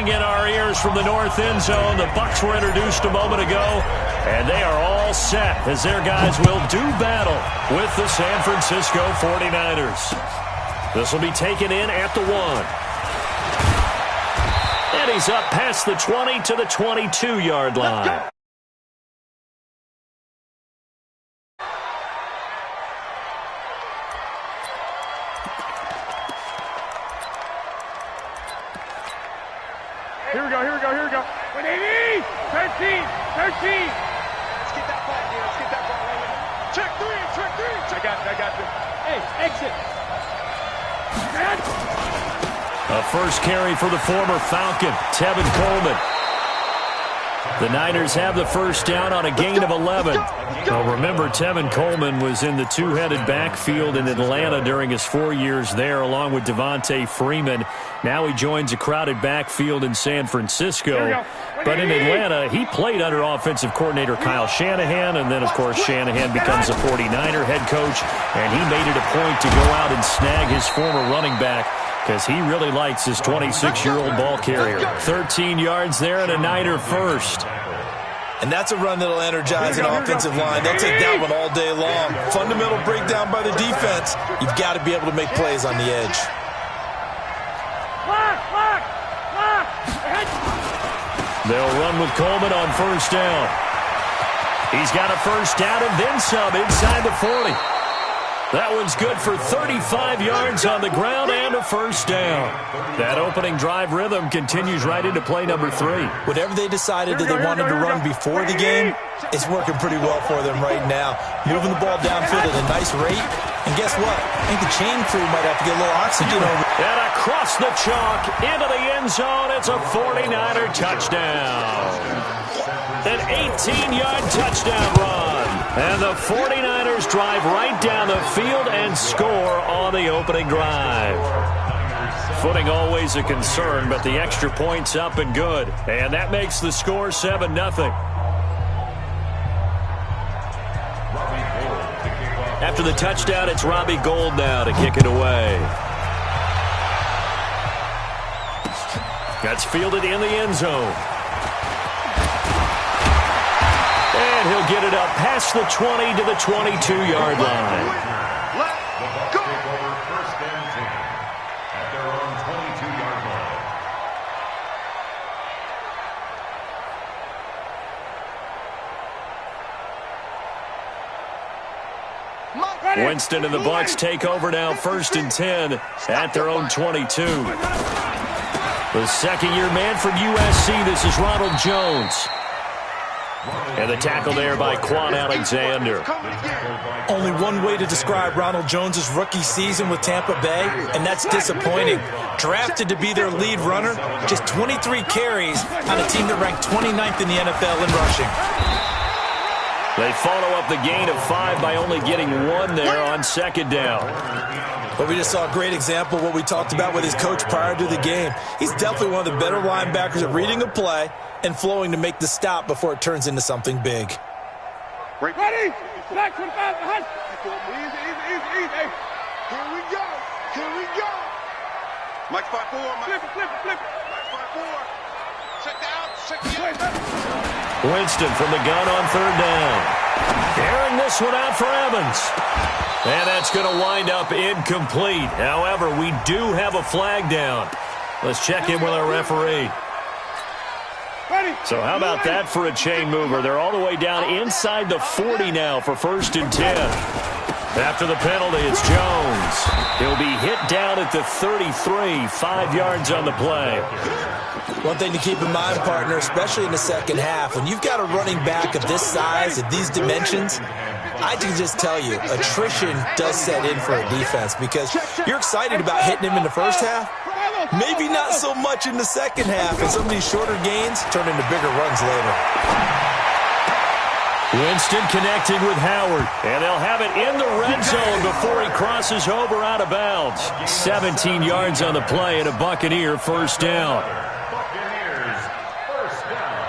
ringing in our ears from the north end zone. The Bucs were introduced a moment ago, and they are all set as their guys will do battle with the San Francisco 49ers. This will be taken in at the 1. And he's up past the 20 to the 22-yard line. Here we go. 180, 13. Let's get that ball here. Let's get that ball right here. Check three. I got this. Hey, exit. A first carry for the former Falcon, Tevin Coleman. The Niners have the first down on a gain of 11. Well, remember, Tevin Coleman was in the two-headed backfield in Atlanta during his 4 years there, along with Devontae Freeman. Now he joins a crowded backfield in San Francisco. But in Atlanta, he played under offensive coordinator Kyle Shanahan, and then, of course, Shanahan becomes a 49er head coach, and he made it a point to go out and snag his former running back because he really likes his 26-year-old ball carrier. 13 yards there and a Niner first. And that's a run that'll energize an offensive line. They'll take that one all day long. Fundamental breakdown by the defense. You've got to be able to make plays on the edge. They'll run with Coleman on first down. He's got a first down and then some inside the 40. That one's good for 35 yards on the ground and a first down. That opening drive rhythm continues right into play number 3. Whatever they decided that they wanted to run before the game, it's working pretty well for them right now. Moving the ball downfield at a nice rate. And guess what? I think the chain crew might have to get a little oxygen over. And across the chalk, into the end zone, it's a 49er touchdown. An 18-yard touchdown run. And the 49ers drive right down the field and score on the opening drive. Footing always a concern, but the extra point's up and good. And that makes the score 7-0. After the touchdown, it's Robbie Gould now to kick it away. That's fielded in the end zone. And he'll get it up past the 20 to the 22-yard line. Let's go. First and 10 at their own 22-yard line. Winston and the Bucs take over now, first and 10 at their own 22. The second-year man from USC, this is Ronald Jones. And the tackle there by Quan Alexander. Only one way to describe Ronald Jones' rookie season with Tampa Bay, and that's disappointing. Drafted to be their lead runner, just 23 carries on a team that ranked 29th in the NFL in rushing. They follow up the gain of 5 by only getting 1 there on second down. But we just saw a great example of what we talked about with his coach prior to the game. He's definitely one of the better linebackers at reading a play and flowing to make the stop before it turns into something big. Ready? Black 25 behind. Easy. Here we go. Mike 5-4. Flip it. Mike 5-4. Check the out. Winston from the gun on third down. Airing this one out for Evans. And that's going to wind up incomplete. However, we do have a flag down. Let's check in with our referee. So how about that for a chain mover? They're all the way down inside the 40 now for first and 10. After the penalty, it's Jones. He'll be hit down at the 33, 5 yards on the play. One thing to keep in mind, partner, especially in the second half, when you've got a running back of this size, of these dimensions, I can just tell you, attrition does set in for a defense because you're excited about hitting him in the first half. Maybe not so much in the second half, and some of these shorter gains turn into bigger runs later. Winston connecting with Howard, and they'll have it in the red zone before he crosses over out of bounds. 17 yards on the play and a Buccaneer first down. Buccaneers first down.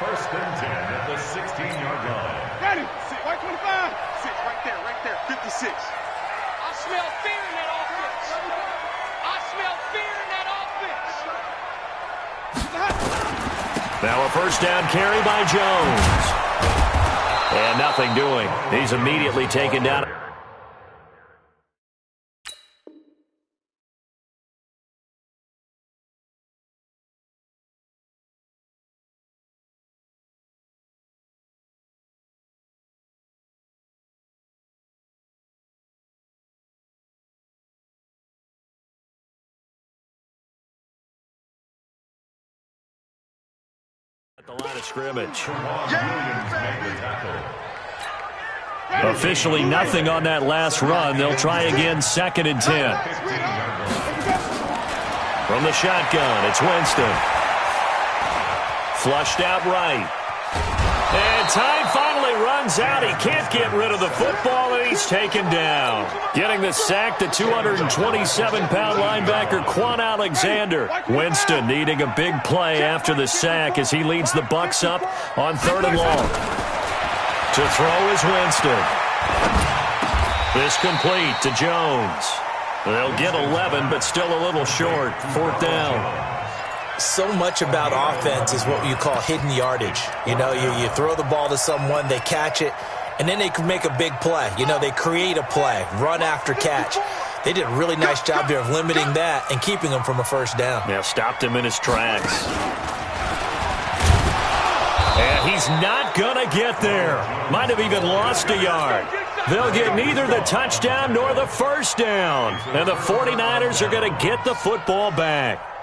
First and 10 at the 16-yard line. Ready? 125. 6 right there. 56. I smell fear in that offense. I smell fear in that offense. Now a first down carry by Jones. And nothing doing. He's immediately taken down. At the line of scrimmage. Officially nothing on that last run. They'll try again, 2nd and 10. From the shotgun, it's Winston. Flushed out right. And time finally runs out. He can't get rid of the football, and he's taken down. Getting the sack, the 227-pound linebacker, Quan Alexander. Winston needing a big play after the sack as he leads the Bucs up on 3rd and long. To throw is Winston. This complete to Jones. They'll get 11, but still a little short. 4th down. So much about offense is what you call hidden yardage. You know, you throw the ball to someone, they catch it, and then they can make a big play. You know, they create a play, run after catch. They did a really nice job here of limiting that and keeping him from a first down. Yeah, stopped him in his tracks. And he's not going to get there. Might have even lost a yard. They'll get neither the touchdown nor the first down. And the 49ers are going to get the football back.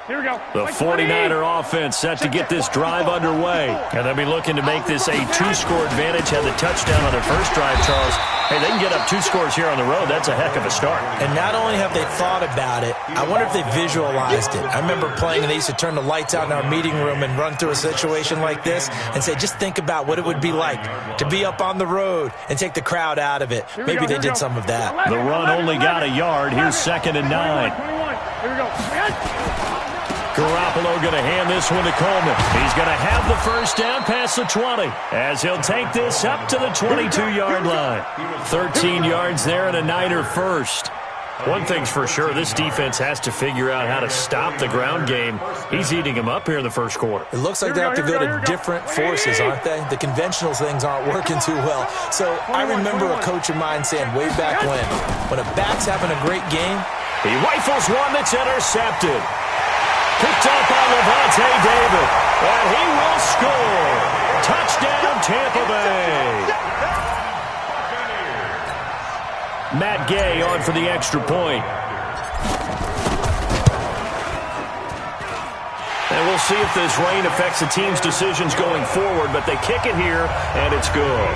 Here we go. The 49er offense set to get this drive underway. And they'll be looking to make this a 2-score advantage. Had the touchdown on their first drive, Charles. Hey, they can get up 2 scores here on the road. That's a heck of a start. And not only have they thought about it, I wonder if they visualized it. I remember playing, and they used to turn the lights out in our meeting room and run through a situation like this and say, just think about what it would be like to be up on the road and take the crowd out of it. Maybe they did some of that. The run only got a yard. Here's 2nd and 9. 21. Here we go. Garoppolo going to hand this one to Coleman. He's going to have the first down past the 20 as he'll take this up to the 22-yard line. 13 yards there and a Niner first. One thing's for sure, this defense has to figure out how to stop the ground game. He's eating them up here in the first quarter. It looks like they have to go to different forces, aren't they? The conventional things aren't working too well. So I remember a coach of mine saying way back when a back's having a great game, he rifles one that's intercepted. Picked up by Lavonte David, and he will score. Touchdown, Tampa Bay. Matt Gay on for the extra point. And we'll see if this rain affects the team's decisions going forward, but they kick it here, and it's good.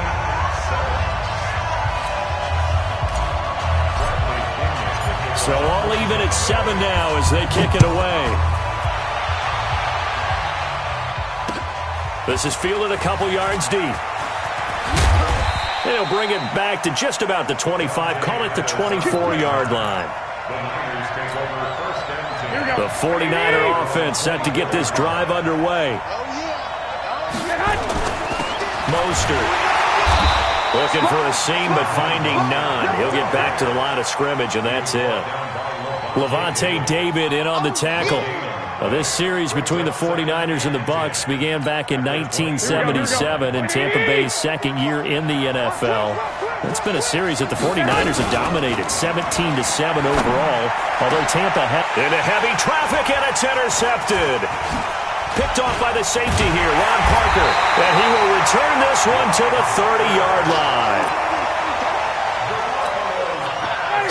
So all even at 7 now as they kick it away. This is fielded a couple yards deep. They'll bring it back to just about the 25. Call it the 24-yard line. The 49er offense set to get this drive underway. Mostert looking for a seam, but finding none. He'll get back to the line of scrimmage, and that's it. Lavonte David in on the tackle. Now, this series between the 49ers and the Bucs began back in 1977 in Tampa Bay's second year in the NFL. It's been a series that the 49ers have dominated, 17-7 overall, although Tampa into heavy traffic, and it's intercepted. Picked off by the safety here, Ron Parker, and he will return this one to the 30-yard line.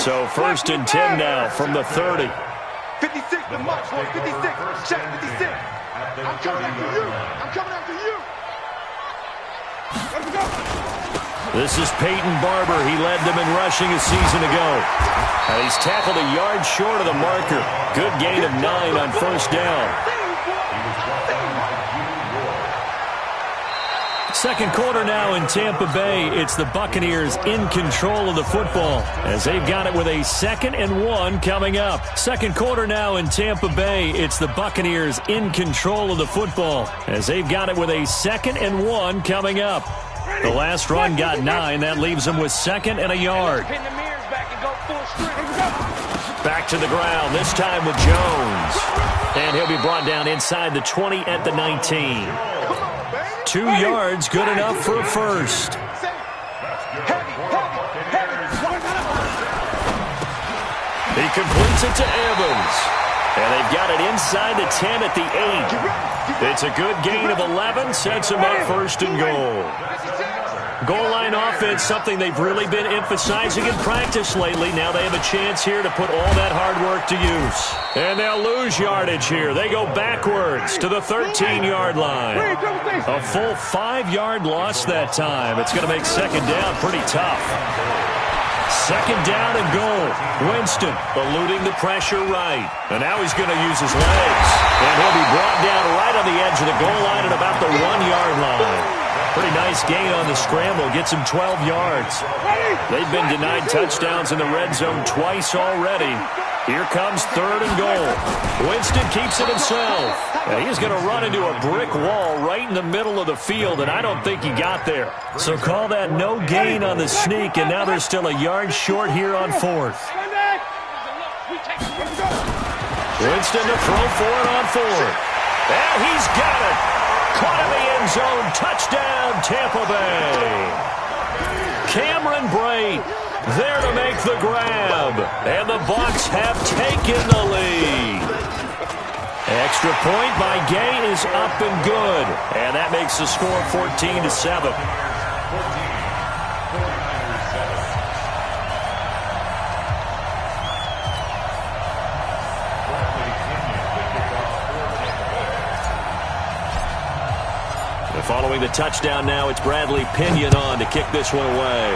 So 1st and 10 now from the 30. 56, the march, boys, 56. Check 56. I'm coming after you. I'm coming after you. Let's go. This is Peyton Barber. He led them in rushing a season ago. And he's tackled a yard short of the marker. Good gain of 9 on first down. Second quarter now in Tampa Bay. It's the Buccaneers in control of the football as they've got it with a 2nd and 1 coming up. Second quarter now in Tampa Bay. It's the Buccaneers in control of the football as they've got it with a 2nd and 1 coming up. The last run got 9. That leaves them with 2nd and a yard. Back to the ground, this time with Jones. And he'll be brought down inside the 20 at the 19. 2 yards, good enough for a first. He completes it to Evans. And they've got it inside the 10 at the 8. It's a good gain of 11, sets them up 1st and goal. Goal line offense, something they've really been emphasizing in practice lately. Now they have a chance here to put all that hard work to use. And they'll lose yardage here. They go backwards to the 13-yard line. A full 5-yard loss that time. It's going to make 2nd down pretty tough. 2nd down and goal. Winston eluding the pressure right. And now he's going to use his legs. And he'll be brought down right on the edge of the goal line at about the 1-yard line. Pretty nice gain on the scramble. Gets him 12 yards. They've been denied touchdowns in the red zone twice already. Here comes 3rd and goal. Winston keeps it himself. And he's going to run into a brick wall right in the middle of the field, and I don't think he got there. So call that no gain on the sneak, and now they're still a yard short here on 4th. Winston to throw for it on 4th. And he's got it. Caught in the end zone. Touchdown, Tampa Bay. Cameron Brate there to make the grab. And the Bucs have taken the lead. Extra point by Gay is up and good. And that makes the score 14-7. Following the touchdown now, it's Bradley Pinion on to kick this one away.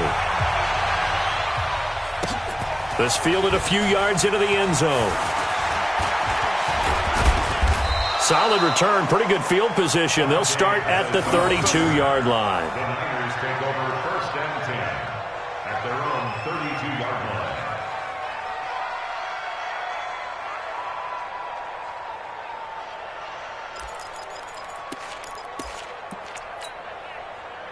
This fielded a few yards into the end zone. Solid return, pretty good field position. They'll start at the 32-yard line. The Niners take over 1st and 10 at their own 32-yard line.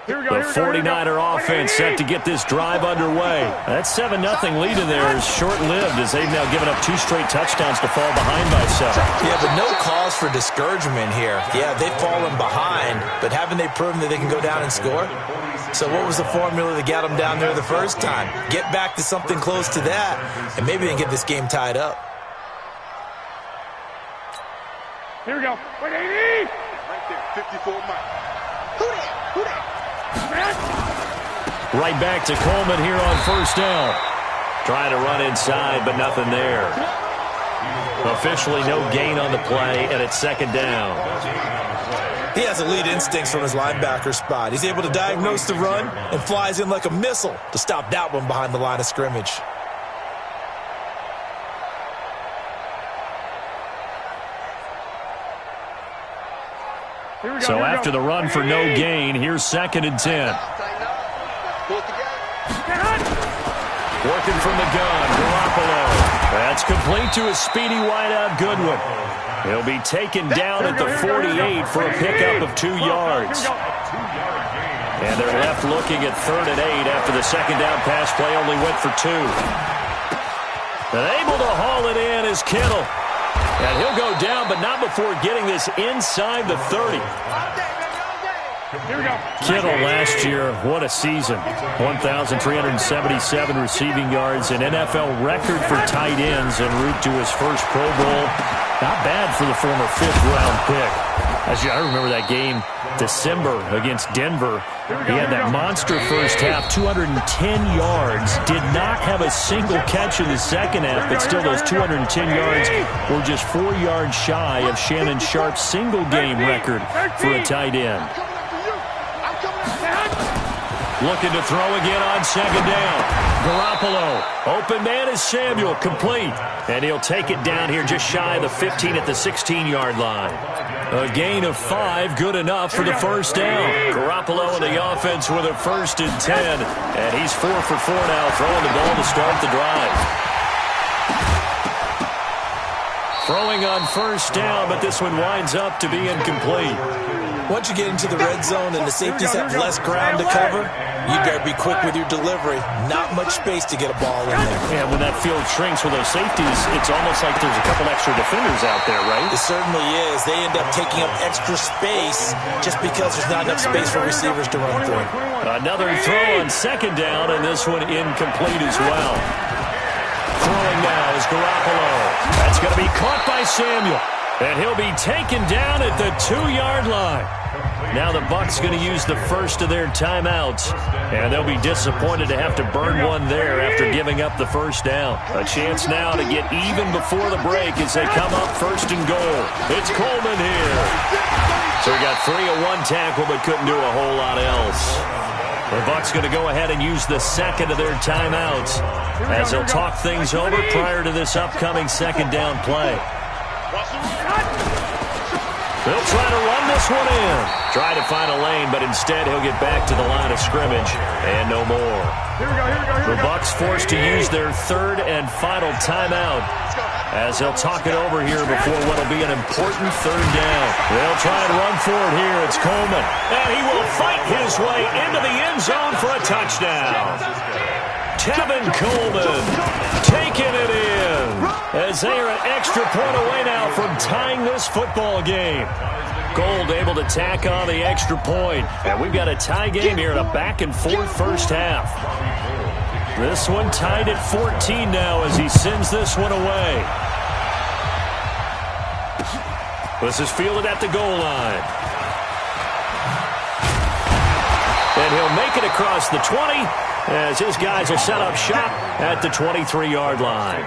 The 49er offense set to get this drive underway. That 7-0 lead in there is short-lived as they've now given up 2 straight touchdowns to fall behind by 7. Yeah, but no cause for discouragement here. Yeah, they've fallen behind, but haven't they proven that they can go down and score? So what was the formula that got them down there the first time? Get back to something close to that, and maybe they can get this game tied up. Here we go. 180. Right there, 54 miles. Who that? Who that? Right back to Coleman here on 1st down. Trying to run inside, but nothing there. Officially no gain on the play, and it's 2nd down. He has elite instincts from his linebacker spot. He's able to diagnose the run and flies in like a missile to stop that one behind the line of scrimmage. So after the run for no gain, here's 2nd and 10. Working from the gun, Garoppolo. That's complete to a speedy wideout Goodwin. He'll be taken down at the 48 for a pickup of 2 yards. And they're left looking at 3rd and 8 after the 2nd down pass play only went for 2. And able to haul it in is Kittle. And he'll go down, but not before getting this inside the 30. Kittle last year, what a season. 1,377 receiving yards, an NFL record for tight ends en route to his first Pro Bowl. Not bad for the former 5th-round pick. I remember that game, December, against Denver. He had that monster first half, 210 yards. Did not have a single catch in the second half, but still those 210 yards were just 4 yards shy of Shannon Sharp's single-game record for a tight end. Looking to throw again on second down. Garoppolo. Open man is Samuel. Complete. And he'll take it down here just shy of the 15 at the 16-yard line. A gain of 5, good enough for the first down. Garoppolo and the offense with a 1st and 10. And he's 4 for 4 now, throwing the ball to start the drive. Throwing on first down, but this one winds up to be incomplete. Once you get into the red zone and the safeties have less ground to cover, you better be quick with your delivery. Not much space to get a ball in there. Yeah, when that field shrinks with those safeties, it's almost like there's a couple extra defenders out there, right? It certainly is. They end up taking up extra space just because there's not enough space for receivers to run through. Another throw on second down, and this one incomplete as well. Throwing now is Garoppolo. That's going to be caught by Samuel. And he'll be taken down at the 2-yard line. Now the Bucs going to use the first of their timeouts. And they'll be disappointed to have to burn one there after giving up the first down. A chance now to get even before the break as they come up 1st and goal. It's Coleman here. So he got 3 of 1 tackle but couldn't do a whole lot else. The Bucs going to go ahead and use the second of their timeouts as they'll talk things over prior to this upcoming second down play. They'll try to run this one in. Try to find a lane, but instead he'll get back to the line of scrimmage and no more. The Bucs forced to use their 3rd and final timeout as they'll talk it over here before what will be an important 3rd down. They'll try and run for it here. It's Coleman, and he will fight his way into the end zone for a touchdown. Tevin Coleman taking it in as they are an extra point away now from tying this football game. Gold able to tack on the extra point. And we've got a tie game here in a back-and-forth first half. This one tied at 14 now as he sends this one away. This is fielded at the goal line. And he'll make it across the 20 as his guys will set up shop at the 23-yard line.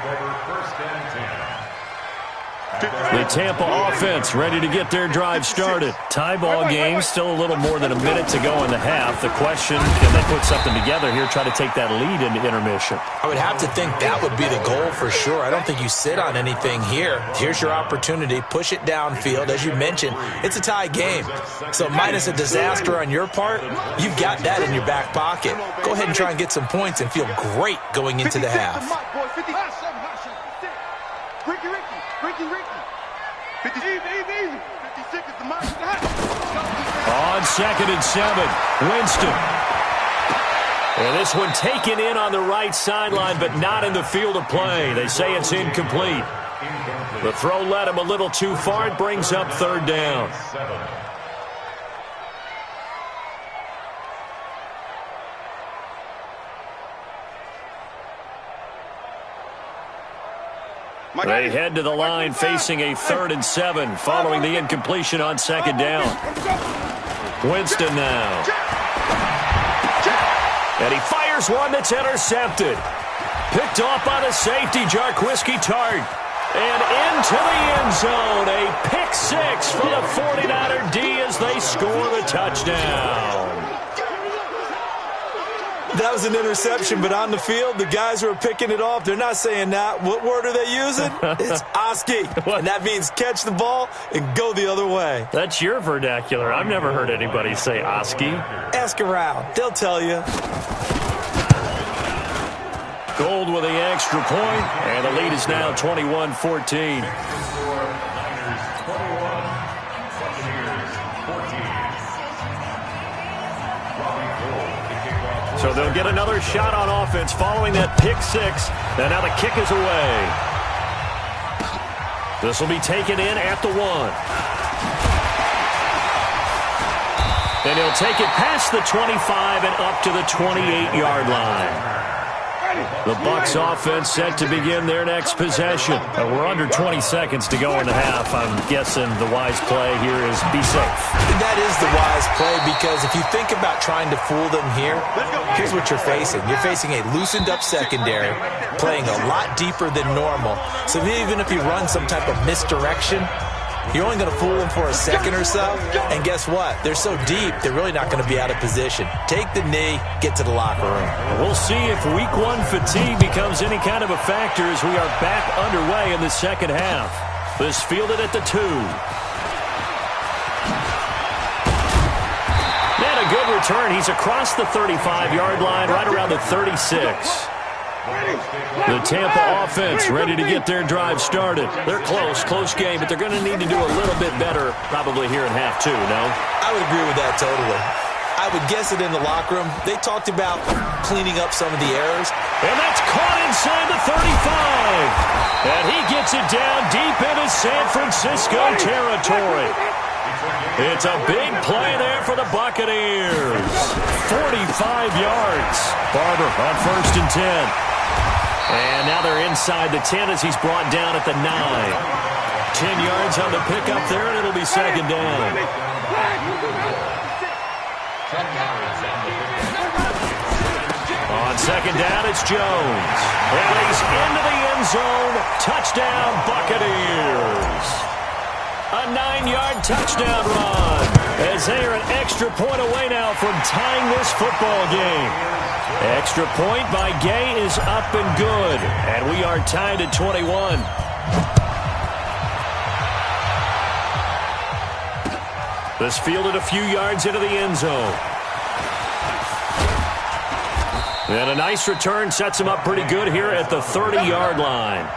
The Tampa offense ready to get their drive started. Tie ball game, still a little more than a minute to go in the half. The question, can they put something together here, try to take that lead into intermission? I would have to think that would be the goal for sure. I don't think you sit on anything here. Here's your opportunity. Push it downfield. As you mentioned, it's a tie game. So minus a disaster on your part, you've got that in your back pocket. Go ahead and try and get some points and feel great going into the half. On 2nd and 7, Winston. And this one taken in on the right sideline, but not in the field of play. They say it's incomplete. The throw led him a little too far. It brings up 3rd down. They head to the line facing a 3rd and 7 following the incompletion on 2nd down. Winston now. And he fires one that's intercepted. Picked off by the safety, Jarquiski Tart. And into the end zone. A pick 6 for the 49er D as they score the touchdown. That was an interception, but on the field, the guys who are picking it off, they're not saying that. What word are they using? It's Oski. And that means catch the ball and go the other way. That's your vernacular. I've never heard anybody say Oski. Ask around. They'll tell you. Gold with the extra point, and the lead is now 21-14. So they'll get another shot on offense following that pick 6. And now the kick is away. This will be taken in at the 1. And he'll take it past the 25 and up to the 28-yard line. The Bucs offense set to begin their next possession. We're under 20 seconds to go in the half. I'm guessing the wise play here is be safe. That is the wise play because if you think about trying to fool them here, here's what you're facing. You're facing a loosened up secondary, playing a lot deeper than normal. So even if you run some type of misdirection, You're only going to fool them for a second or so, and guess what? They're so deep, they're really not going to be out of position. Take the knee, get to the locker room. We'll see if week one fatigue becomes any kind of a factor as we are back underway in the second half. This fielded at the 2. And a good return. He's across the 35-yard line, right around the 36. The Tampa offense ready to get their drive started. They're close game, but they're going to need to do a little bit better probably here in half 2, no? I would agree with that totally. I would guess it in the locker room. They talked about cleaning up some of the errors. And that's caught inside the 35. And he gets it down deep into San Francisco territory. It's a big play there for the Buccaneers. 45 yards. Barber on 1st and 10. And now they're inside the 10 as he's brought down at the 9. 10 yards on the pickup there, and it'll be second down. On second down, it's Jones. And he's into the end zone. Touchdown, Buccaneers. A 9-yard touchdown run as they are an extra point away now from tying this football game. Extra point by Gay is up and good, and we are tied at 21. This fielded a few yards into the end zone. And a nice return sets him up pretty good here at the 30-yard line.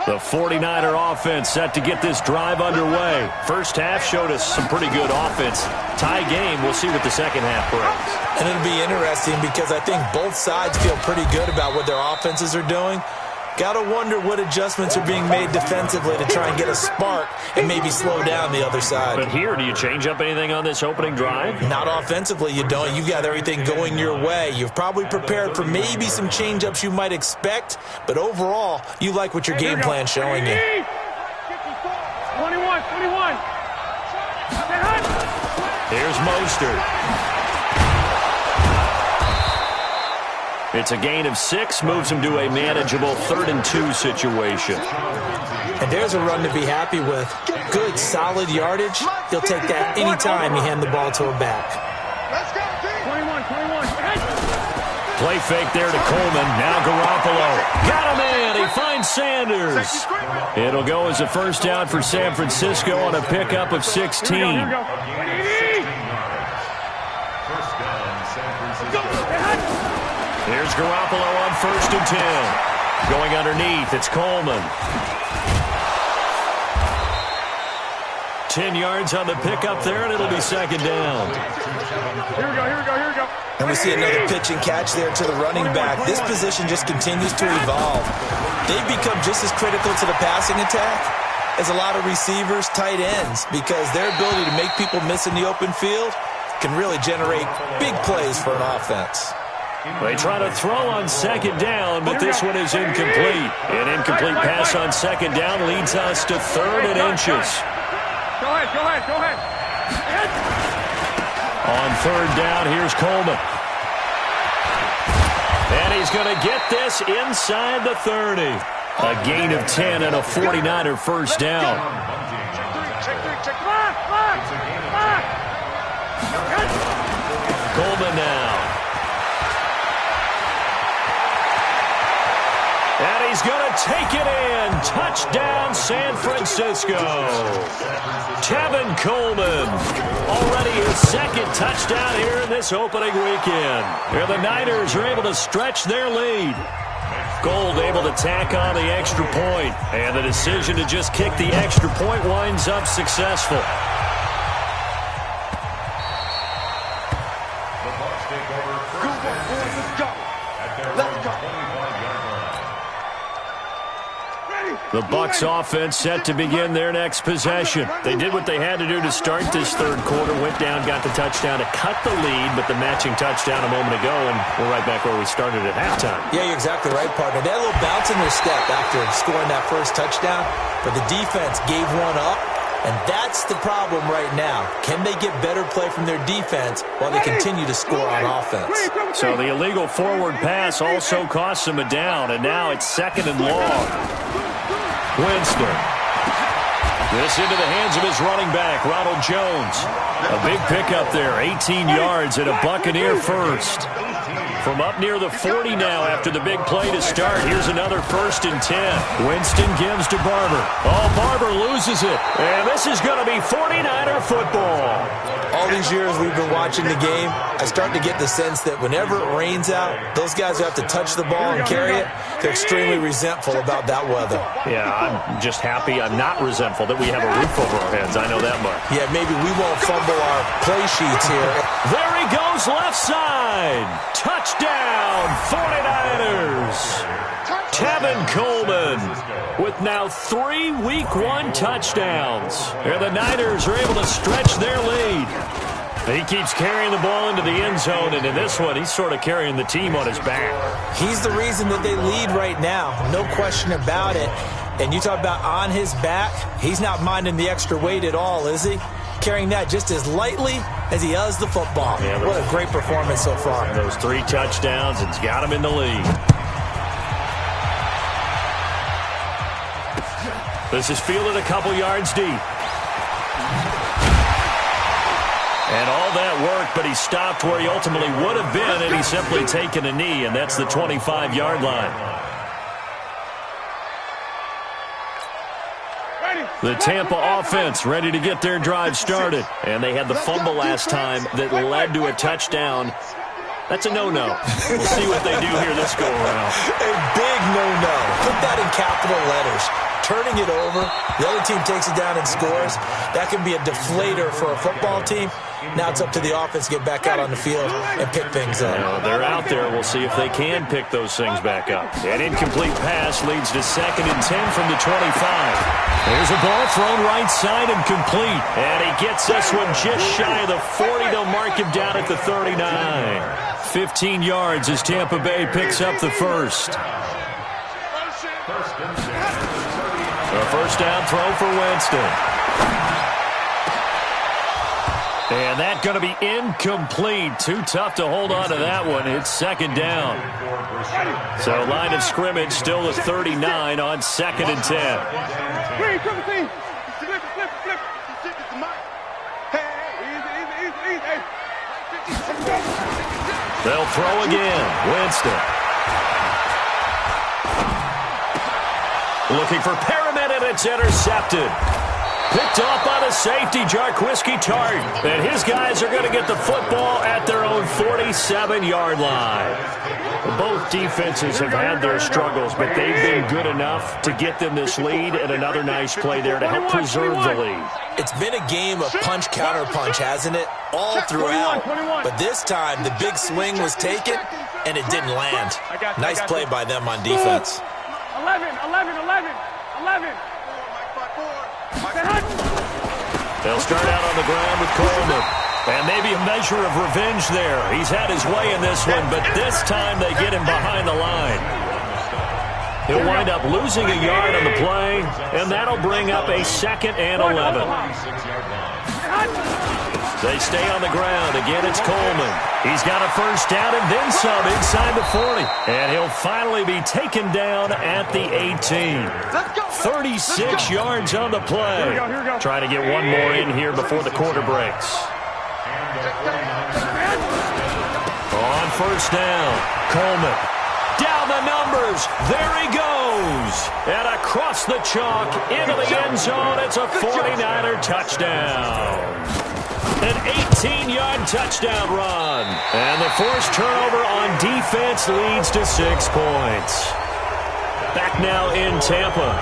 The 49er offense set to get this drive underway. First half showed us some pretty good offense. Tie game, we'll see what the second half brings. And it'll be interesting because I think both sides feel pretty good about what their offenses are doing. Got to wonder what adjustments are being made defensively to try and get a spark and maybe slow down the other side. But here, do you change up anything on this opening drive? Not offensively, you don't. You've got everything going your way. You've probably prepared for maybe some change-ups you might expect, but overall, you like what your game plan's showing you. 21. Here's Mostert. It's a gain of 6, moves him to a manageable 3rd and 2 situation. And there's a run to be happy with. Good, solid yardage. He'll take that anytime you hand the ball to a back. Let's go, 21. Play fake there to Coleman. Now Garoppolo. Got him in. He finds Sanders. It'll go as a first down for San Francisco on a pickup of 16. Here we go. Here's Garoppolo on 1st and 10. Going underneath, it's Coleman. 10 yards on the pickup there, and it'll be second down. Here we go. And we see another pitch and catch there to the running back. This position just continues to evolve. They've become just as critical to the passing attack as a lot of receivers, tight ends, because their ability to make people miss in the open field can really generate big plays for an offense. They try to throw on second down, but this one is incomplete. An incomplete pass on second down leads us to 3rd and inches. Go ahead. On 3rd down, here's Coleman. And he's going to get this inside the 30. A gain of 10 and a 49er first down. Check three. Coleman now. And he's going to take it in. Touchdown, San Francisco. Tevin Coleman. Already his 2nd touchdown here in this opening weekend. Here the Niners are able to stretch their lead. Gold able to tack on the extra point. And the decision to just kick the extra point winds up successful. The Bucs offense set to begin their next possession. They did what they had to do to start this 3rd quarter, went down, got the touchdown to cut the lead, but the matching touchdown a moment ago, and we're right back where we started at halftime. Yeah, you're exactly right, partner. They had a little bounce in their step after scoring that first touchdown, but the defense gave one up, And that's the problem right now. Can they get better play from their defense while they continue to score on offense? So the illegal forward pass also costs him a down, and now it's 2nd and long. Winston. This into the hands of his running back, Ronald Jones. A big pickup there, 18 yards and a Buccaneer first. From up near the 40 now after the big play to start. Here's another 1st and 10. Winston gives to Barber. Oh, Barber loses it. And this is going to be 49er football. All these years we've been watching the game, I start to get the sense that whenever it rains out, those guys who have to touch the ball and carry it, they're extremely resentful about that weather. Yeah, I'm just happy I'm not resentful that we have a roof over our heads. I know that much. Yeah, maybe we won't fumble our play sheets here. There he goes, left side. Touchdown, 49ers. Tevin Coleman with now 3 Week 1 touchdowns. And the Niners are able to stretch their lead. He keeps carrying the ball into the end zone, and in this one, he's sort of carrying the team on his back. He's the reason that they lead right now, no question about it. And you talk about on his back, he's not minding the extra weight at all, is he? Carrying that just as lightly as he does the football. Yeah, what a great performance so far. Those 3 touchdowns, it's got him in the lead. This is fielded a couple yards deep. And all that worked, but he stopped where he ultimately would have been, and he's simply taken a knee, and that's the 25-yard line. The Tampa offense ready to get their drive started. And they had the fumble last time that led to a touchdown. That's a no-no. We'll see what they do here this go-around. A big no-no. Put that in capital letters. Turning it over, the other team takes it down and scores. That can be a deflator for a football team. Now it's up to the offense to get back out on the field and pick things up. Well, they're out there. We'll see if they can pick those things back up. An incomplete pass leads to 2nd and 10 from the 25. There's a ball thrown right side and complete. And he gets this one just shy of the 40. They'll mark him down at the 39. 15 yards as Tampa Bay picks up the first. A first down throw for Winston. And that's going to be incomplete. Too tough to hold on to that one. It's 2nd down. So line of scrimmage still the 39 on 2nd and 10. They'll throw again. Winston. Looking for Perriman, and it's intercepted. Picked off by the safety, Jarquiski Tart. And his guys are going to get the football at their own 47-yard line. Both defenses have had their struggles, but they've been good enough to get them this lead, and another nice play there to help preserve the lead. It's been a game of punch-counter-punch, hasn't it? All throughout. But this time, the big swing was taken, and it didn't land. Nice play by them on defense. 11. They'll start out on the ground with Coleman. And maybe a measure of revenge there. He's had his way in this one, but this time they get him behind the line. He'll wind up losing a yard on the play, and that'll bring up a 2nd and 11. They stay on the ground. Again, it's Coleman. He's got a first down and then some inside the 40. And he'll finally be taken down at the 18. 36 yards on the play. Trying to get one more in here before the quarter breaks. On first down, Coleman. Down the numbers. There he goes. And across the chalk into the end zone. It's a 49er touchdown. An 18-yard touchdown run. And the forced turnover on defense leads to 6 points. Back now in Tampa,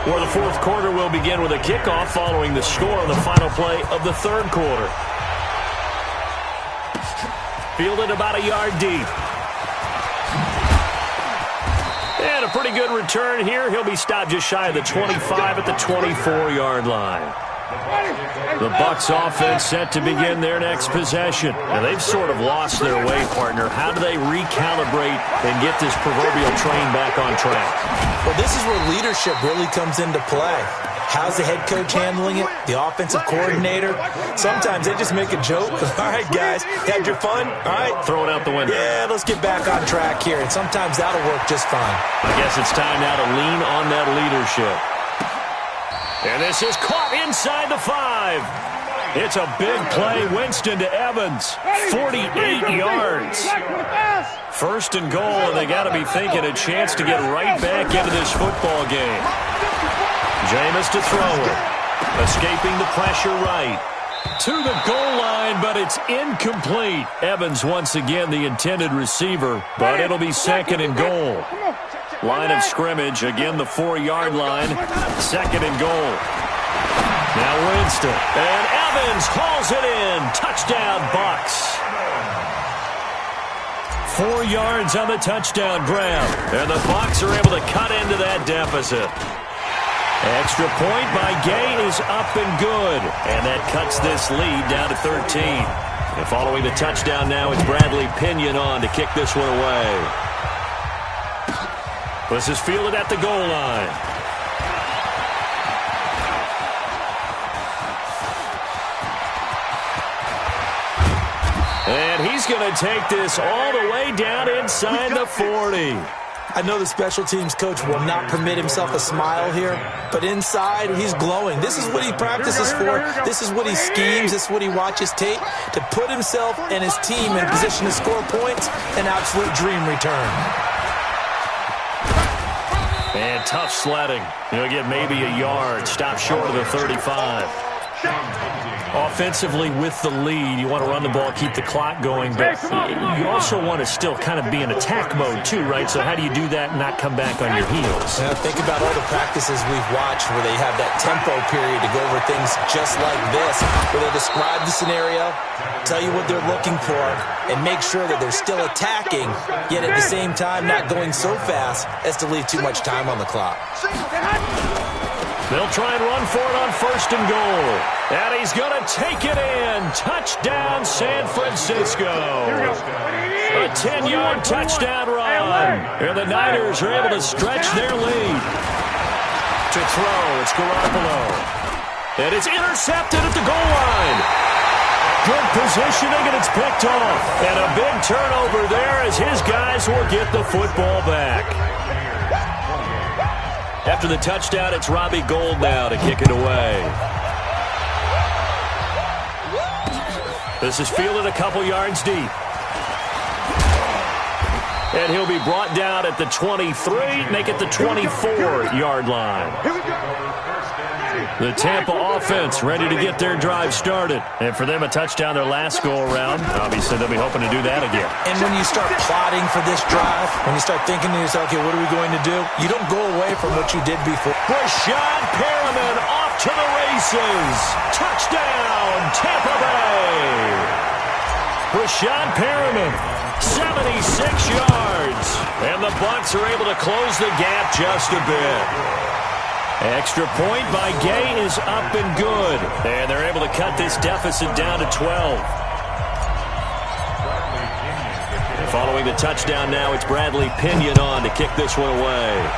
where the fourth quarter will begin with a kickoff following the score on the final play of the third quarter. Fielded about a yard deep. And a pretty good return here. He'll be stopped just shy of the 25 at the 24-yard line. The Bucs offense set to begin their next possession. And they've sort of lost their way, partner. How do they recalibrate and get this proverbial train back on track? Well, this is where leadership really comes into play. How's the head coach handling it? The offensive coordinator? Sometimes they just make a joke. All right, guys, had your fun? All right. Throw it out the window. Yeah, let's get back on track here, and sometimes that'll work just fine. I guess it's time now to lean on that leadership. And this is caught inside the 5. It's a big play. Winston to Evans. 48 yards. First and goal, and they got to be thinking a chance to get right back into this football game. Jameis to throw it. Escaping the pressure right. To the goal line, but it's incomplete. Evans once again the intended receiver, but it'll be second and goal. Line of scrimmage, again the 4-yard line. Second and goal. Now Winston. And Evans hauls it in. Touchdown, Bucs. 4 yards on the touchdown grab. And the Bucs are able to cut into that deficit. Extra point by Gay is up and good. And that cuts this lead down to 13. And following the touchdown now, it's Bradley Pinion on to kick this one away. This is fielded at the goal line. And he's going to take this all the way down inside the 40. I know the special teams coach will not permit himself a smile here, but inside, he's glowing. This is what he practices for. This is what he schemes. This is what he watches tape to put himself and his team in a position to score points. An absolute dream return. And tough sledding. He'll get maybe a yard. Stop short of the 35. Offensively with the lead, you want to run the ball, keep the clock going, but you also want to still kind of be in attack mode too, right? So how do you do that and not come back on your heels? Now, think about all the practices we've watched where they have that tempo period to go over things just like this, where they describe the scenario, tell you what they're looking for, and make sure that they're still attacking, yet at the same time not going so fast as to leave too much time on the clock. They'll try and run for it on first and goal. And he's going to take it in. Touchdown, San Francisco. A 10-yard touchdown run. And the Niners are able to stretch their lead. To throw, it's Garoppolo. And it's intercepted at the goal line. Good positioning, and it's picked off. And a big turnover there as his guys will get the football back. After the touchdown, it's Robbie Gould now to kick it away. This is fielded a couple yards deep. And he'll be brought down at the 23, make it the 24-yard line. The Tampa offense ready to get their drive started. And for them, a touchdown their last go-around. Obviously, they'll be hoping to do that again. And when you start plotting for this drive, when you start thinking to yourself, okay, what are we going to do? You don't go away from what you did before. Rashad Perriman off to the races. Touchdown, Tampa Bay. Rashad Perriman, 76 yards. And the Bucs are able to close the gap just a bit. Extra point by Gay is up and good. And they're able to cut this deficit down to 12. And following the touchdown now, it's Bradley Pinion on to kick this one away.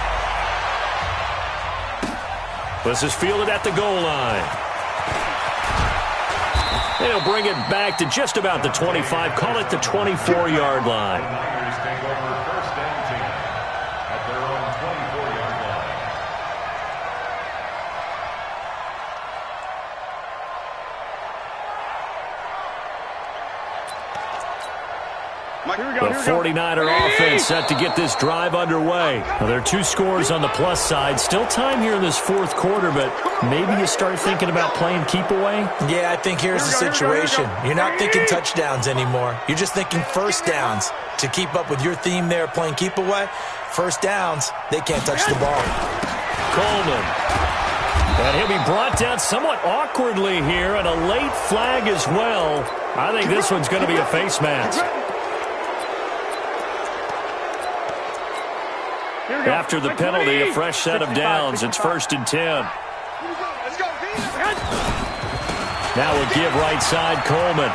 This is fielded at the goal line. And he'll bring it back to just about the 25. Call it the 24-yard line. The 49er offense set to get this drive underway. Well, there are 2 scores on the plus side. Still time here in this fourth quarter, but maybe you start thinking about playing keep away? Yeah, I think here's the situation. You're not thinking touchdowns anymore. You're just thinking first downs. To keep up with your theme there, playing keep away, first downs, they can't touch the ball. Coleman. And he'll be brought down somewhat awkwardly here, and a late flag as well. I think this one's going to be a face mask. After the penalty, a fresh set of downs. It's 1st and 10. Now we'll give right side Coleman.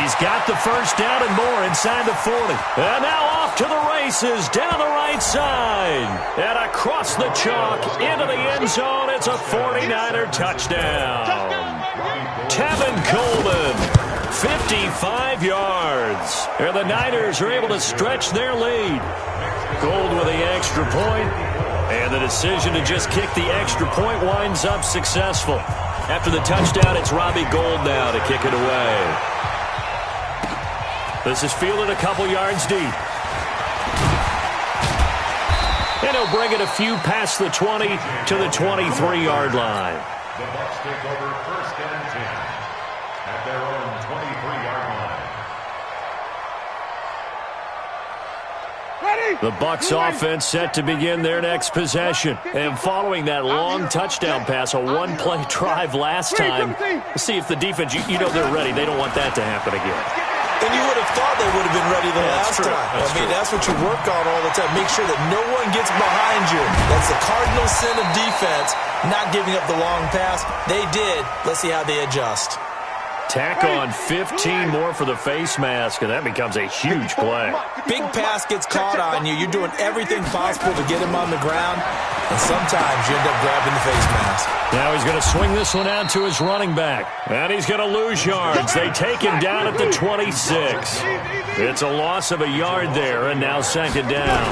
He's got the first down and more inside the 40. And now off to the races down the right side. And across the chalk into the end zone. it's a 49er touchdown. Tevin Coleman, 55 yards. And the Niners are able to stretch their lead. Gold with the extra point, and the decision to just kick the extra point winds up successful. After the touchdown, it's Robbie Gould now to kick it away. This is fielded a couple yards deep. And he'll bring it a few past the 20 to the 23-yard line. The Bucs take over 1st and 10 at their own 23-yard line. The Bucs offense set to begin their next possession. And following that long touchdown pass, a one-play drive last time, see if the defense, you know they're ready. They don't want that to happen again. And you would have thought they would have been ready the last time. That's what you work on all the time. Make sure that no one gets behind you. That's the cardinal sin of defense, not giving up the long pass. They did. Let's see how they adjust. Tack on 15 more for the face mask, and that becomes a huge play. Big pass gets caught on you. You're doing everything possible to get him on the ground, and sometimes you end up grabbing the face mask. Now he's going to swing this one out to his running back, and he's going to lose yards. They take him down at the 26. It's a loss of a yard there, and now 2nd down.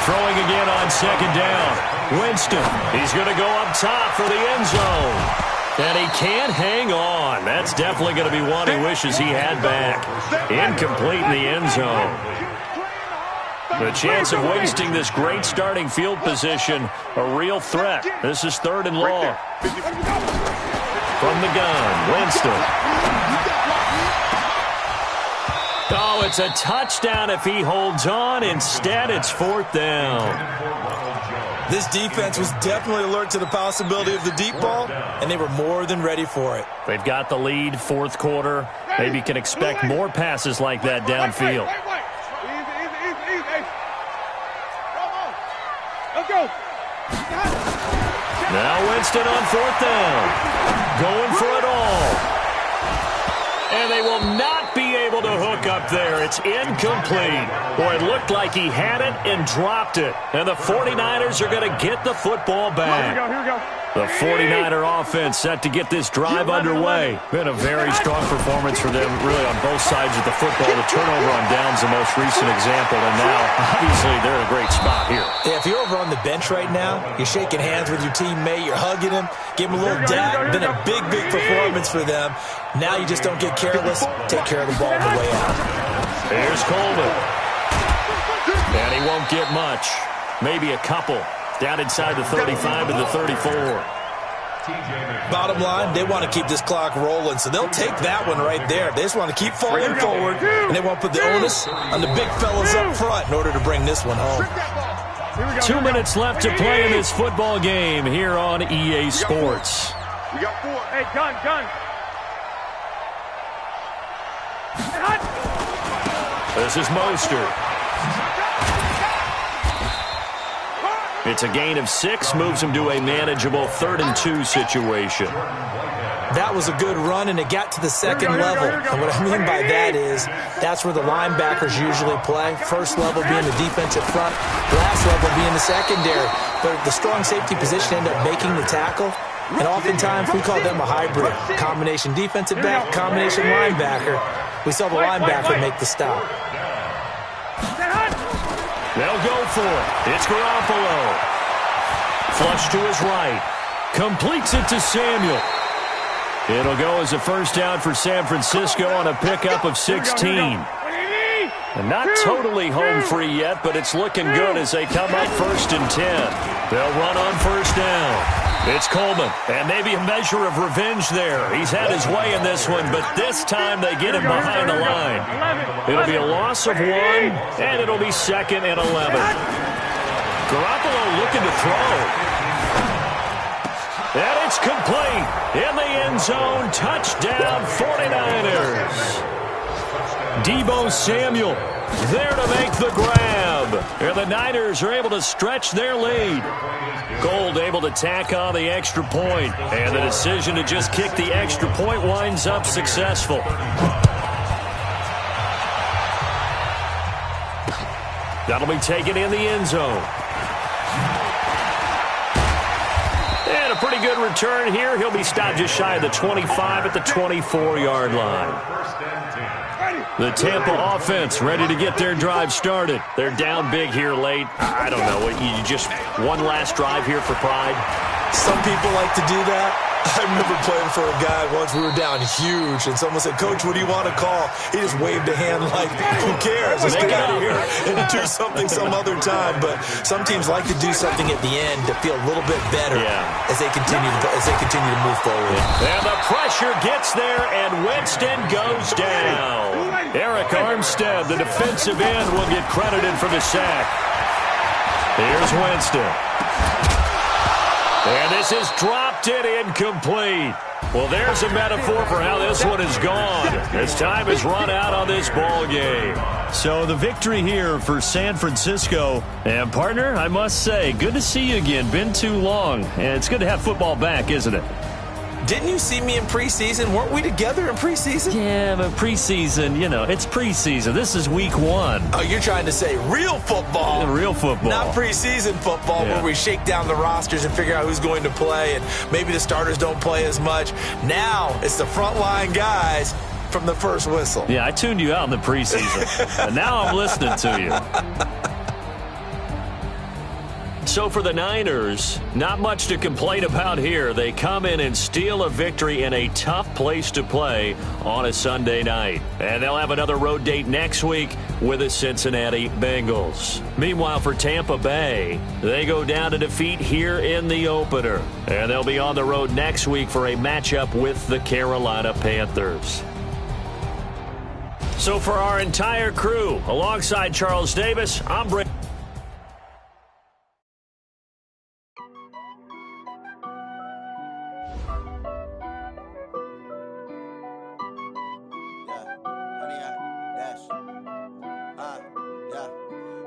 Throwing again on 2nd down. Winston, he's going to go up top for the end zone. And he can't hang on. That's definitely going to be one he wishes he had back. Incomplete in the end zone. The chance of wasting this great starting field position, a real threat. This is 3rd and long. From the gun, Winston. Oh, it's a touchdown if he holds on. Instead, it's 4th down. This defense was definitely alert to the possibility of the deep ball, and they were more than ready for it. They've got the lead, 4th quarter. Maybe can expect more passes like that downfield. Let's go. Now Winston on 4th down. Going for it all. And they will not be able to hook up there. It's incomplete. Boy, it looked like he had it and dropped it. And the 49ers are going to get the football back. Here we go. The 49er offense set to get this drive underway. Been a very strong performance for them, really, on both sides of the football. The turnover on downs, the most recent example, and now, obviously, they're in a great spot here. Yeah, if you're over on the bench right now, you're shaking hands with your teammate, you're hugging him, give him a little dab. Been a big, big performance for them. Now you just don't get careless. Take care of the ball on the way out. Here's Coleman. And he won't get much. Maybe a couple. Down inside the 35 and the 34. Bottom line, they want to keep this clock rolling, so they'll take that one right there. They just want to keep falling forward, and they want to put the onus on the big fellas up front in order to bring this one home. 2 minutes left to play in this football game here on EA Sports. We got 4. Hey, gun. This is Mostert. It's a gain of 6, moves him to a manageable 3rd and 2 situation. That was a good run, and it got to the 2nd level. And what I mean by that is that's where the linebackers usually play. First level being the defensive front, last level being the secondary. But the strong safety position ended up making the tackle. And oftentimes we call them a hybrid. Combination defensive back, combination linebacker. We saw the linebacker make the stop. They'll go for it. It's Garoppolo. Flush to his right. Completes it to Samuel. It'll go as a first down for San Francisco on a pickup of 16. And not totally home free yet, but it's looking good as they come up 1st and 10. They'll run on 1st down. It's Coleman, and maybe a measure of revenge there. He's had his way in this one, but this time they get him behind the line. It'll be a loss of 1, and it'll be 2nd and 11. Garoppolo looking to throw. And it's complete. In the end zone, touchdown 49ers. Deebo Samuel there to make the grab. And the Niners are able to stretch their lead. Gould able to tack on the extra point. And the decision to just kick the extra point winds up successful. That'll be taken in the end zone. And a pretty good return here. He'll be stopped just shy of the 25 at the 24-yard line. The Tampa offense ready to get their drive started. They're down big here late. I don't know. You just one last drive here for pride? Some people like to do that. I remember playing for a guy once. We were down huge, and someone said, "Coach, what do you want to call?" He just waved a hand like, "Who cares? Let's get out of here and do something some other time." But some teams like to do something at the end to feel a little bit better as they continue to move forward. And the pressure gets there, and Winston goes down. Eric Armstead, the defensive end, will get credited for the sack. Here's Winston. And this is dropped it incomplete. Well, there's a metaphor for how this one is gone. As time has run out on this ball game. So the victory here for San Francisco. And, partner, I must say, good to see you again. Been too long. And it's good to have football back, isn't it? Didn't you see me in preseason? Weren't we together in preseason? Yeah, but preseason, it's preseason. This is week 1. Oh, you're trying to say real football. Yeah, real football. Not preseason football where we shake down the rosters and figure out who's going to play, and maybe the starters don't play as much. Now it's the frontline guys from the first whistle. Yeah, I tuned you out in the preseason. And now I'm listening to you. So for the Niners, not much to complain about here. They come in and steal a victory in a tough place to play on a Sunday night. And they'll have another road date next week with the Cincinnati Bengals. Meanwhile, for Tampa Bay, they go down to defeat here in the opener. And they'll be on the road next week for a matchup with the Carolina Panthers. So for our entire crew, alongside Charles Davis, I'm Brent.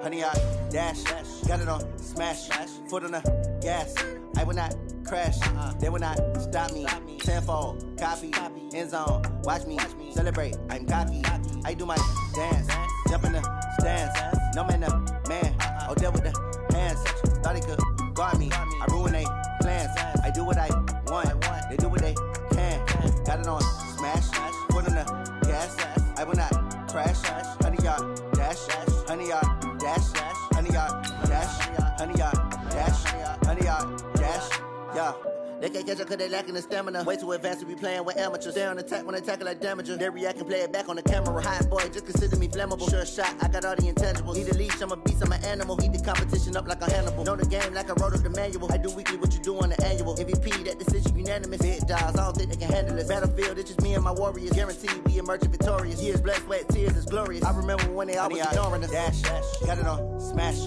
Honey, I dash, got it on smash, foot on the gas. I will not crash, they will not stop me. Tenfold, copy, end zone, watch me celebrate. I'm cocky, I do my dance, jump in the stands. No man, the man, oh, deal with the hands. Thought he could guard me, I ruin they plans. I do what I want, they do what they can. Got it on smash, foot on the gas. I will not crash, honey, y'all dash, honey, y'all. Dash, honey, y'all, dash, honey, y'all, dash, honey, y'all, dash, yeah. They can't catch up cause they lacking the stamina. Way too advanced to be playing with amateurs. Stay on attack when they tackle like damager. They react and play it back on the camera. Hot boy, just consider me flammable. Sure shot, I got all the intangibles. Need a leash, I'm a beast, I'm an animal. Heat the competition up like a Hannibal. Know the game like I wrote up the manual. I do weekly what you do on the annual. MVP, that decision unanimous. Big dials, I don't think they can handle it. Battlefield, it's just me and my warriors. Guaranteed we emerging victorious. Years, blood, sweat, tears, it's glorious. I remember when they always ignoring us. Dash, got it on smash,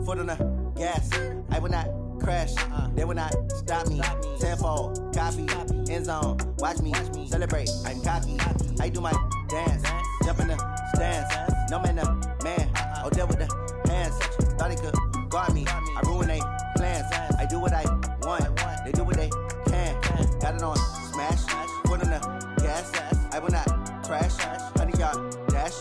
foot on the gas. I will not crash, they will not stop me. Tenfold, copy, end zone, watch me celebrate. I'm cocky, I do my dance, jump in the stands. No man, the man, oh, deal with the hands. Thought he could guard me, I ruin they plans. I do what I want, they do what they can. Got it on smash, foot on the gas. I will not crash, honey, y'all dash,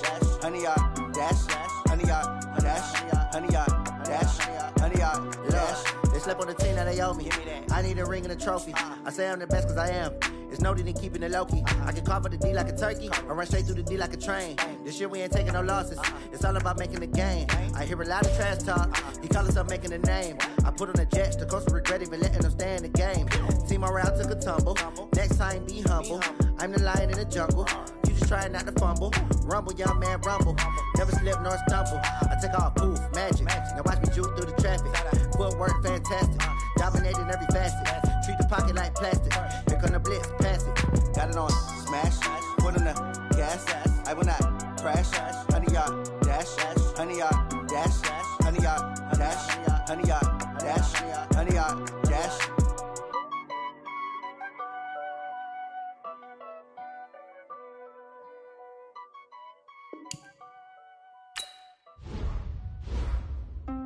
honey, y'all dash, honey, y'all dash, honey, y'all dash, honey, y'all dash. They slept on the team that they owe me. I need a ring and a trophy. I say I'm the best cause I am. It's no need in keeping it low-key. I can carve up the D like a turkey or run straight through the D like a train. This year we ain't taking no losses. It's all about making the game. I hear a lot of trash talk. He call himself making a name. I put on the jets. The coach will regret even letting them stay in the game. Team around took a tumble. Next time be humble. I'm the lion in the jungle. You just trying not to fumble. Rumble, young man, rumble. Never slip nor stumble. I take off, poof, magic. Now watch me juke through the traffic. Footwork fantastic. Dominating every facet. Treat the pocket like plastic. Here come the blitz, pass it. Got it on smash. Foot on the gas. I will not crash. Honey, y'all dash. Honey, y'all dash. Honey, y'all dash. Honey, y'all dash. Honey, y'all dash.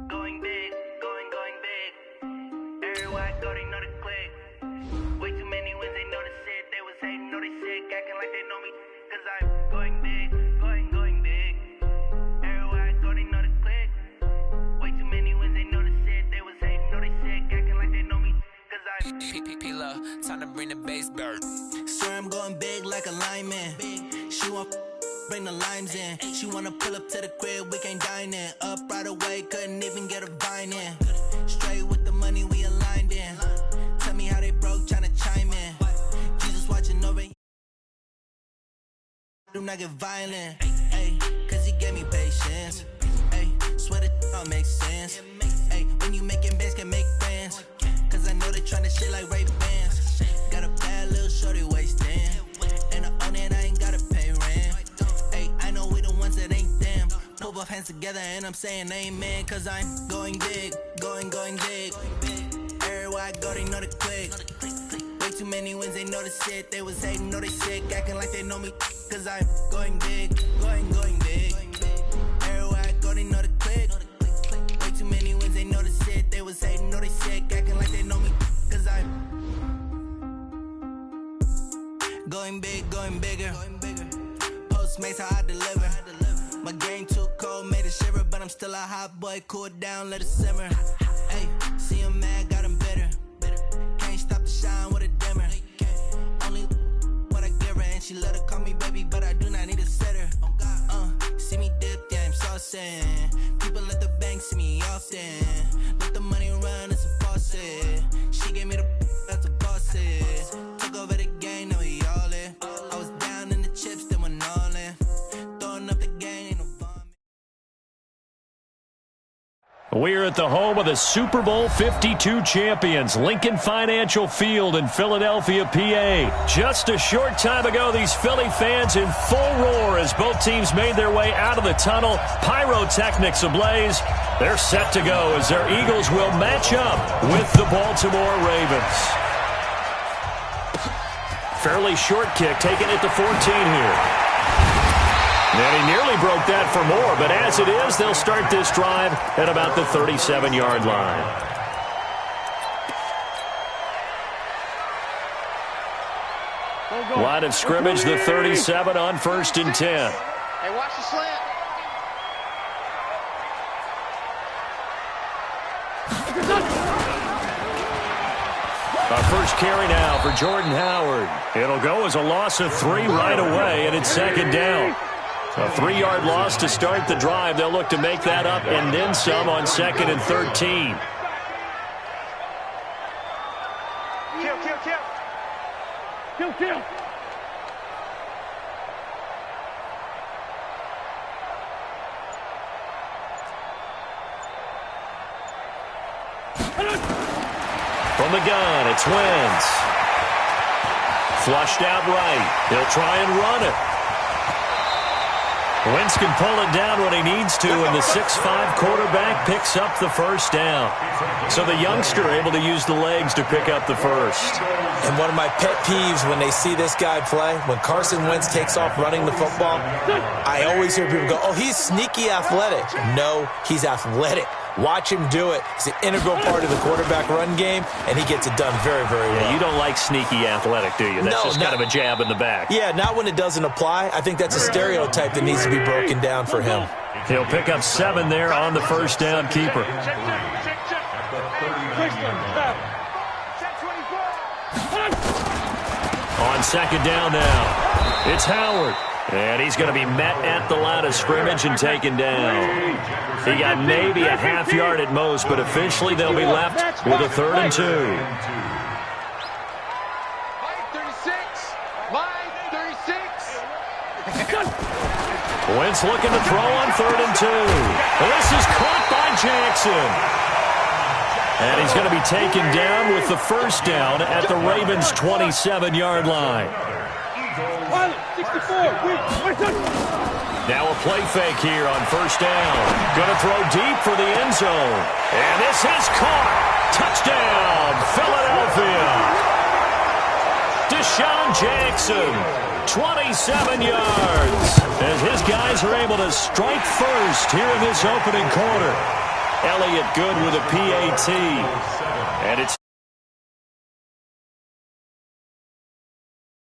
Going big, going big. Everywhere I go, they know the click. Way too many wins, they know the shit. They was hating, know they sick, acting like they know me. Cause I'm going big, going big. Everywhere I go, they know the click. Way too many wins, they know the shit. They was hating, know they sick, acting like they know me. Cause I'm Time to bring the bass back. Swear I'm going big like a lineman. She want bring the limes in. She wanna pull up to the crib, we can't dine in. Up right away, couldn't even get a vine in. Straight with the money we aligned in. Tell me how they broke, tryna chime in. Jesus watching over. Do not get violent, ayy, cause he gave me patience. Ayy, swear that don't make sense. Ayy, when you making bands can make friends. Cause I know they tryna shit like Ray Bans. Got a bad little shorty wasting. And I own it, I ain't gotta pay rent. Ayy, I know we the ones that ain't them. Put both hands together and I'm saying amen. Cause I'm going big, going big. Everywhere I go, they know the click. Way too many wins, they know the shit. They was hating, know they sick, acting like they know me. Cause I'm going big, going big. Everywhere I go, they know the click. Way too many wins, they know the shit. They was hating, know they sick, acting like they know me. Cause I'm going big, going bigger. Postmates how I deliver. My game too cold, made it shiver. But I'm still a hot boy, cool it down, let it simmer. Hey, see him mad, got him bitter. Can't stop the shine with a dimmer. Only what I give her, and she let her call me baby, but I do not need a sitter. See me dip, yeah, I'm saucing. People at the bank see me often. Let the money run, it's a faucet. She gave me the that's a faucet. Took over the game, now we all in. I was down in the chips, then went all in. Throwing up the game, ain't no vomit. We're at the home of the Super Bowl 52 champions, Lincoln Financial Field in Philadelphia, PA. Just a short time ago, these Philly fans in full roar as both teams made their way out of the tunnel. Pyrotechnics ablaze. They're set to go as their Eagles will match up with the Baltimore Ravens. Fairly short kick, taking it to 14 here. And he nearly broke that for more, but as it is, they'll start this drive at about the 37-yard line. Line of scrimmage, the 37 on 1st and 10. Hey, watch the slant. Our first carry now for Jordan Howard. It'll go as a loss of 3 right away, and it's 2nd down. A 3-yard loss to start the drive. They'll look to make that up and then some on 2nd and 13. Kill. From the gun, it's Wentz. Flushed out right. He'll try and run it. Wentz can pull it down when he needs to, and the 6'5" quarterback picks up the first down. So the youngster able to use the legs to pick up the first. And one of my pet peeves when they see this guy play, when Carson Wentz takes off running the football, I always hear people go, oh, he's sneaky athletic. No, he's athletic. Watch him do it. It's an integral part of the quarterback run game, and he gets it done very, very well. Yeah, you don't like sneaky athletic, do you? That's just kind of a jab in the back. Yeah, not when it doesn't apply. I think that's a stereotype that needs to be broken down for him. He'll pick up 7 there on the first down keeper. On 2nd down now, it's Howard. And he's going to be met at the line of scrimmage and taken down. He got maybe a half yard at most, but officially they'll be left with a 3rd and 2. Wentz looking to throw on 3rd and 2. This is caught by Jackson. And he's going to be taken down with the first down at the Ravens' 27-yard line. Now a play fake here on 1st down. Going to throw deep for the end zone. And this is caught. Touchdown, Philadelphia. Deshaun Jackson, 27 yards. As his guys are able to strike first here in this opening quarter. Elliott good with a PAT. And it's